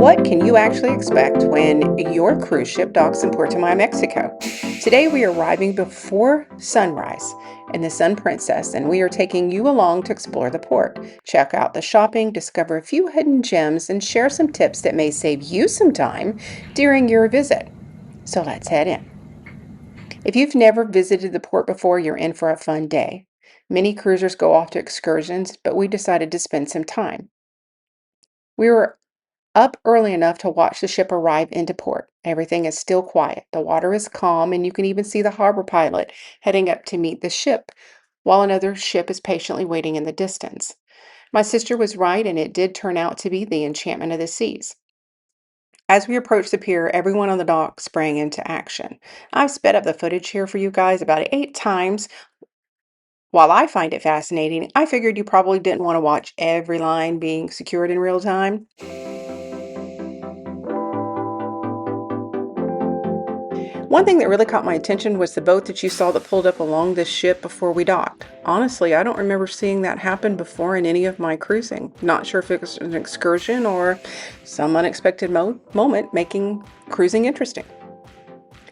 What can you actually expect when your cruise ship docks in Puerto Maya, Mexico? Today we are arriving before sunrise in the Sun Princess, and we are taking you along to explore the port, check out the shopping, discover a few hidden gems, and share some tips that may save you some time during your visit. So let's head in. If you've never visited the port before, you're in for a fun day. Many cruisers go off to excursions, but we decided to spend some time. We were up early enough to watch the ship arrive into port. Everything is still quiet. The water is calm, and you can even see the harbor pilot heading up to meet the ship, while another ship is patiently waiting in the distance. My sister was right, and it did turn out to be the enchantment of the seas. As we approached the pier, everyone on the dock sprang into action. I've sped up the footage here for you guys about 8 times. While I find it fascinating, I figured you probably didn't want to watch every line being secured in real time. One thing that really caught my attention was the boat that you saw that pulled up along this ship before we docked. Honestly, I don't remember seeing that happen before in any of my cruising. Not sure if it was an excursion or some unexpected moment making cruising interesting.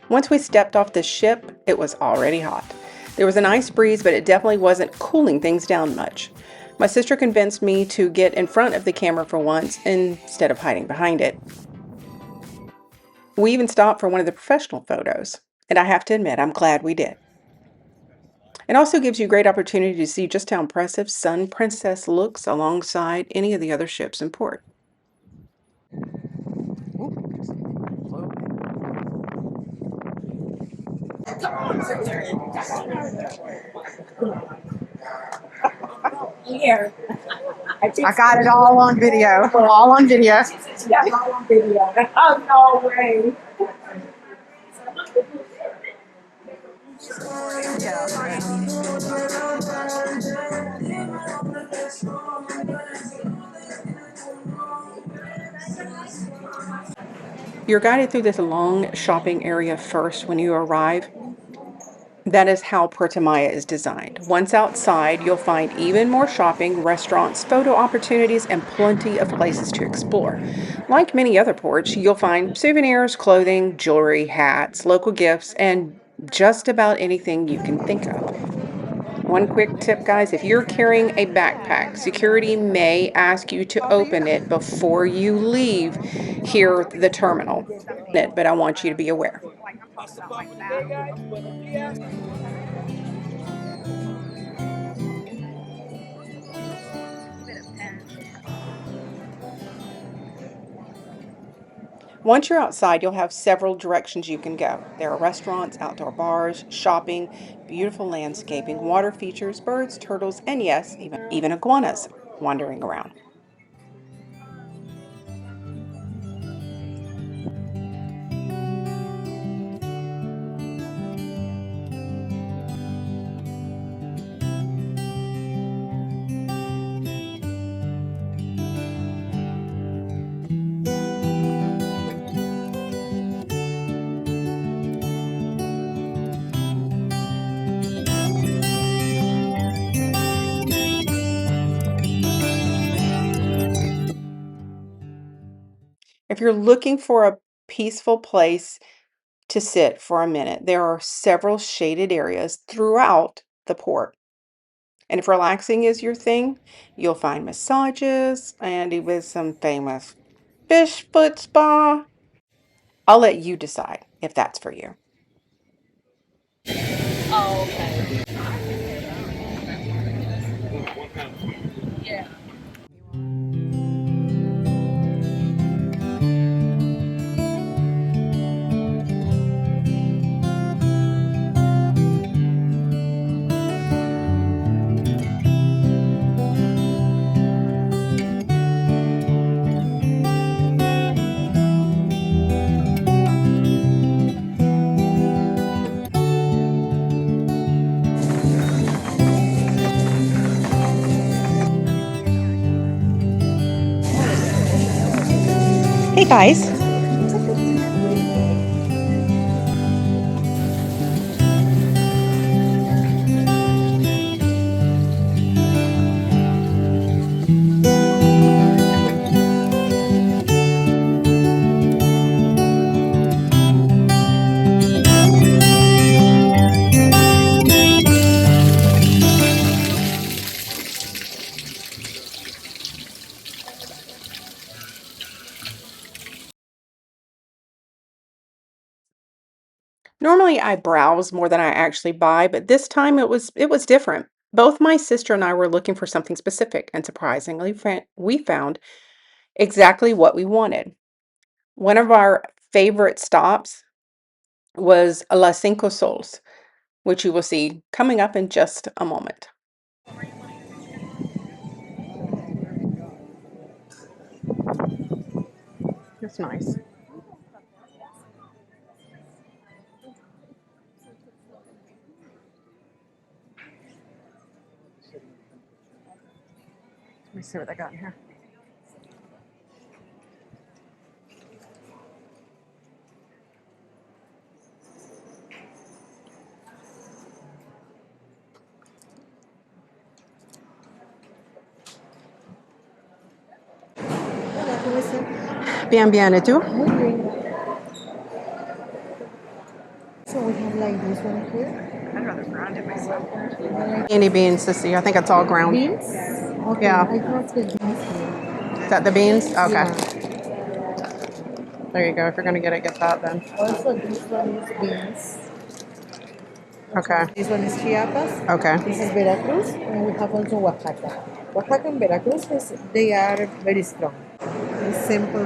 Once we stepped off the ship, it was already hot. There was a nice breeze, but it definitely wasn't cooling things down much. My sister convinced me to get in front of the camera for once instead of hiding behind it. We even stopped for one of the professional photos, and I have to admit, I'm glad we did. It also gives you a great opportunity to see just how impressive Sun Princess looks alongside any of the other ships in port. Here. I got it all on video. All on video. Yeah, all on video. Oh, no way. You're guided through this long shopping area first when you arrive. That is how Puerto Maya is designed. Once outside, you'll find even more shopping, restaurants, photo opportunities, and plenty of places to explore. Like many other ports, you'll find souvenirs, clothing, jewelry, hats, local gifts, and just about anything you can think of. One quick tip, guys, if you're carrying a backpack, security may ask you to open it before you leave here the terminal. But I want you to be aware. Once you're outside, you'll have several directions you can go. There are restaurants, outdoor bars, shopping, beautiful landscaping, water features, birds, turtles, and yes, even iguanas wandering around. If you're looking for a peaceful place to sit for a minute, there are several shaded areas throughout the port. And if relaxing is your thing, you'll find massages and even some famous fish foot spa. I'll let you decide if that's for you. Oh, okay. Yeah. Hey guys. Normally I browse more than I actually buy, but this time it was different. Both my sister and I were looking for something specific, and surprisingly, we found exactly what we wanted. One of our favorite stops was La Cinco Sols, which you will see coming up in just a moment. That's nice. Let me see what they got in here. Hola, ¿cómo están? Bien, bien, ¿y tú? Muy bien. So we have like this one here. I'd rather ground it myself. Like Candy beans, sissy. I think it's all ground. beans? Okay, Yeah. I have the beans here. Is that the beans? Okay. Yeah. There you go. If you're going to get that then. Also, this one is beans. Okay. This one is Chiapas. Okay. This is Veracruz, and we have also Oaxaca. Oaxaca and Veracruz, they are very strong. It's simple.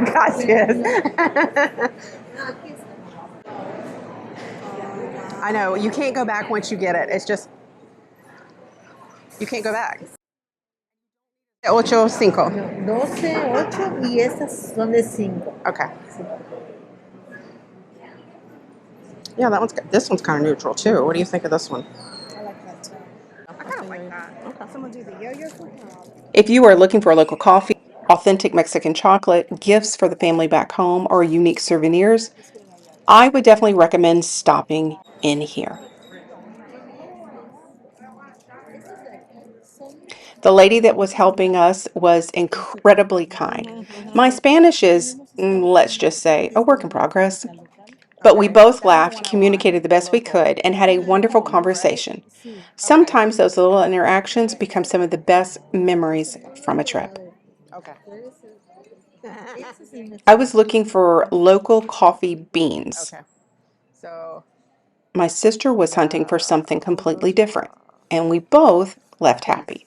Gotcha. I know. You can't go back once you get it. It's just, you can't go back. Ocho cinco. No, 12, 8 y estas son de 5. Okay. Yeah, that one's good. This one's kind of neutral too. What do you think of this one? I like that too. I kind of like that. Okay. Someone do the yo-yo for her. If you are looking for a local coffee, authentic Mexican chocolate, gifts for the family back home, or unique souvenirs, I would definitely recommend stopping in here. The lady that was helping us was incredibly kind. My Spanish is, let's just say, a work in progress. But we both laughed, communicated the best we could, and had a wonderful conversation. Sometimes those little interactions become some of the best memories from a trip. Okay. I was looking for local coffee beans. Okay. So My sister was hunting for something completely different, and we both left happy.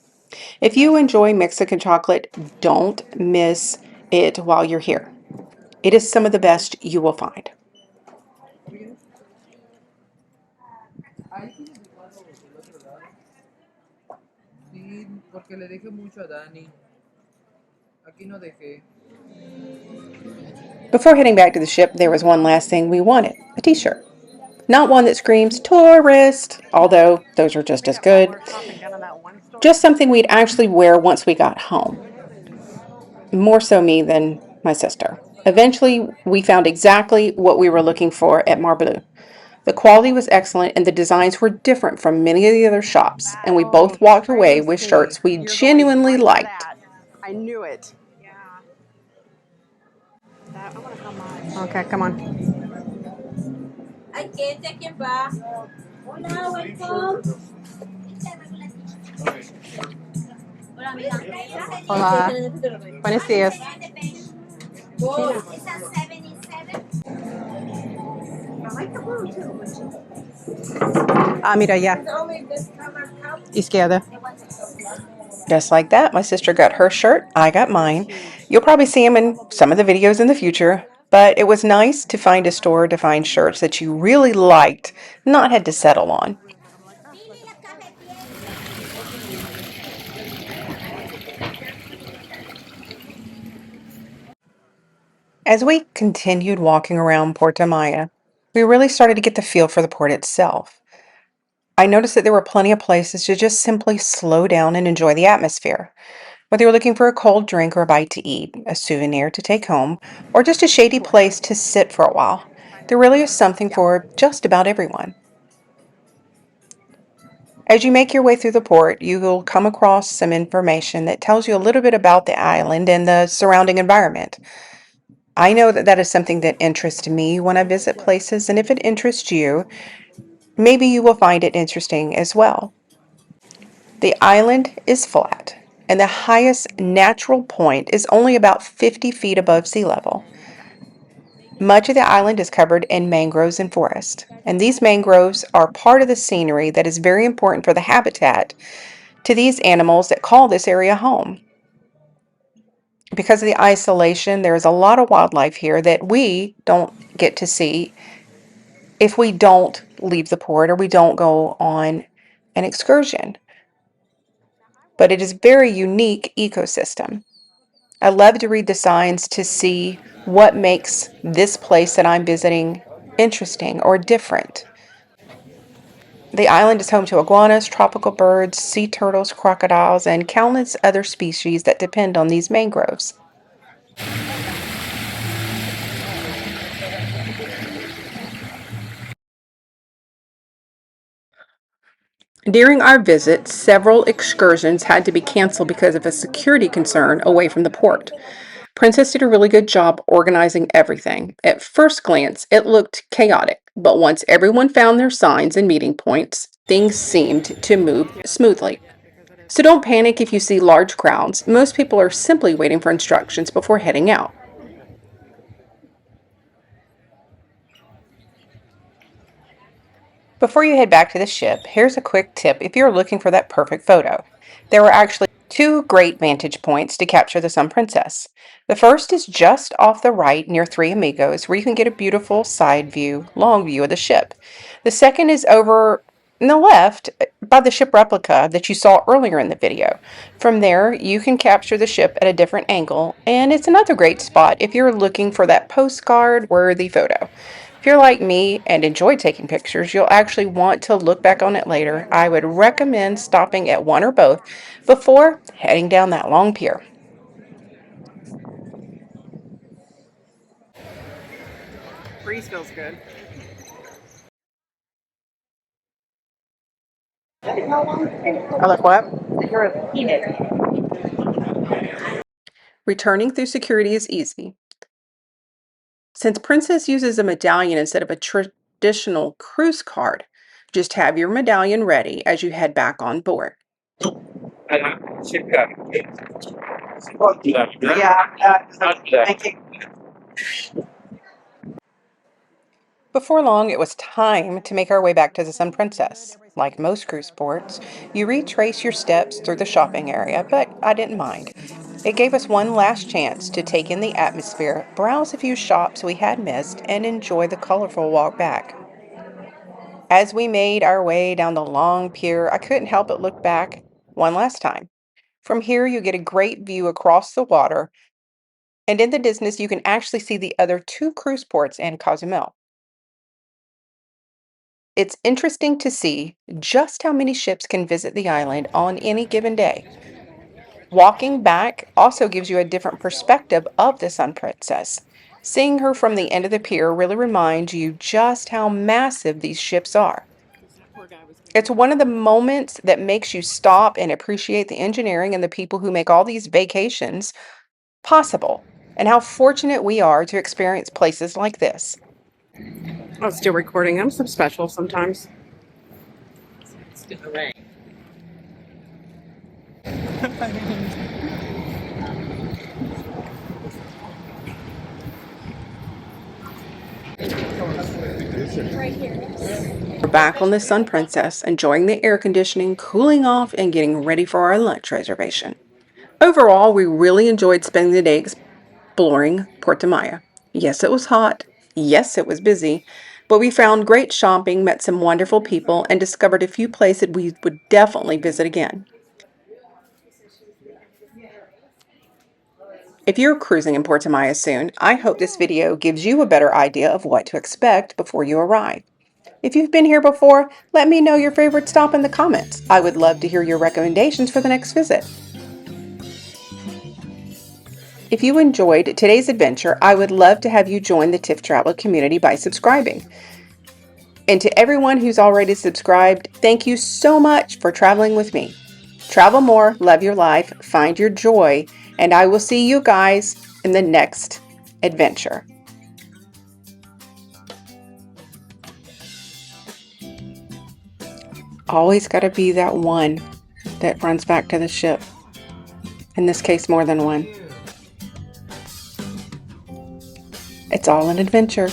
If you enjoy Mexican chocolate, don't miss it while you're here. It is some of the best you will find. Sí, porque le dejé mucho a Dani. Aquí no dejé. Before heading back to the ship, there was one last thing we wanted, a t-shirt. Not one that screams tourist, although those are just as good. Just something we'd actually wear once we got home. More so me than my sister. Eventually, we found exactly what we were looking for at Marbleau. The quality was excellent and the designs were different from many of the other shops, and we both walked away with shirts we genuinely liked. I knew it. Okay, come on. ¿Quién va? Hola, welcome. Hola, amiga. Hola. Buenos dias. Ah, mira, ya. Izquierda. Just like that, my sister got her shirt, I got mine. You'll probably see them in some of the videos in the future, but it was nice to find a store to find shirts that you really liked, not had to settle on. As we continued walking around Puerta Maya, we really started to get the feel for the port itself. I noticed that there were plenty of places to just simply slow down and enjoy the atmosphere. Whether you're looking for a cold drink or a bite to eat, a souvenir to take home, or just a shady place to sit for a while, there really is something for just about everyone. As you make your way through the port, you will come across some information that tells you a little bit about the island and the surrounding environment. I know that that is something that interests me when I visit places, and if it interests you, maybe you will find it interesting as well. The island is flat, and the highest natural point is only about 50 feet above sea level. Much of the island is covered in mangroves and forest, and these mangroves are part of the scenery that is very important for the habitat to these animals that call this area home. Because of the isolation, there's a lot of wildlife here that we don't get to see if we don't leave the port or we don't go on an excursion. But it is a very unique ecosystem. I love to read the signs to see what makes this place that I'm visiting interesting or different. The island is home to iguanas, tropical birds, sea turtles, crocodiles, and countless other species that depend on these mangroves. During our visit, several excursions had to be canceled because of a security concern away from the port. Princess did a really good job organizing everything. At first glance, it looked chaotic, but once everyone found their signs and meeting points, things seemed to move smoothly. So don't panic if you see large crowds. Most people are simply waiting for instructions before heading out. Before you head back to the ship, here's a quick tip if you're looking for that perfect photo. There were actually two great vantage points to capture the Sun Princess. The first is just off the right near Three Amigos, where you can get a beautiful side view, long view of the ship. The second is over on the left by the ship replica that you saw earlier in the video. From there, you can capture the ship at a different angle, and it's another great spot if you're looking for that postcard worthy photo. If you're like me and enjoy taking pictures, you'll actually want to look back on it later. I would recommend stopping at one or both before heading down that long pier. Breeze feels good. I look what? You're a peanut. Returning through security is easy. Since Princess uses a medallion instead of a traditional cruise card, just have your medallion ready as you head back on board. Before long, it was time to make our way back to the Sun Princess. Like most cruise ports, you retrace your steps through the shopping area, but I didn't mind. It gave us one last chance to take in the atmosphere, browse a few shops we had missed, and enjoy the colorful walk back. As we made our way down the long pier, I couldn't help but look back one last time. From here, you get a great view across the water, and in the distance, you can actually see the other two cruise ports and Cozumel. It's interesting to see just how many ships can visit the island on any given day. Walking back also gives you a different perspective of the Sun Princess. Seeing her from the end of the pier really reminds you just how massive these ships are. It's one of the moments that makes you stop and appreciate the engineering and the people who make all these vacations possible, and how fortunate we are to experience places like this. Oh, it's still recording. I'm so special sometimes. We're back on the Sun Princess, enjoying the air conditioning, cooling off, and getting ready for our lunch reservation. Overall, we really enjoyed spending the day exploring Puerta Maya. Yes, it was hot. Yes, it was busy. But we found great shopping, met some wonderful people, and discovered a few places we would definitely visit again. If you're cruising in Puerto Maya soon, I hope this video gives you a better idea of what to expect before you arrive. If you've been here before, let me know your favorite stop in the comments. I would love to hear your recommendations for the next visit. If you enjoyed today's adventure, I would love to have you join the TiffTraveled community by subscribing. And to everyone who's already subscribed, thank you so much for traveling with me. Travel more, love your life, find your joy, and I will see you guys in the next adventure. Always got to be that one that runs back to the ship. In this case, more than one. It's all an adventure.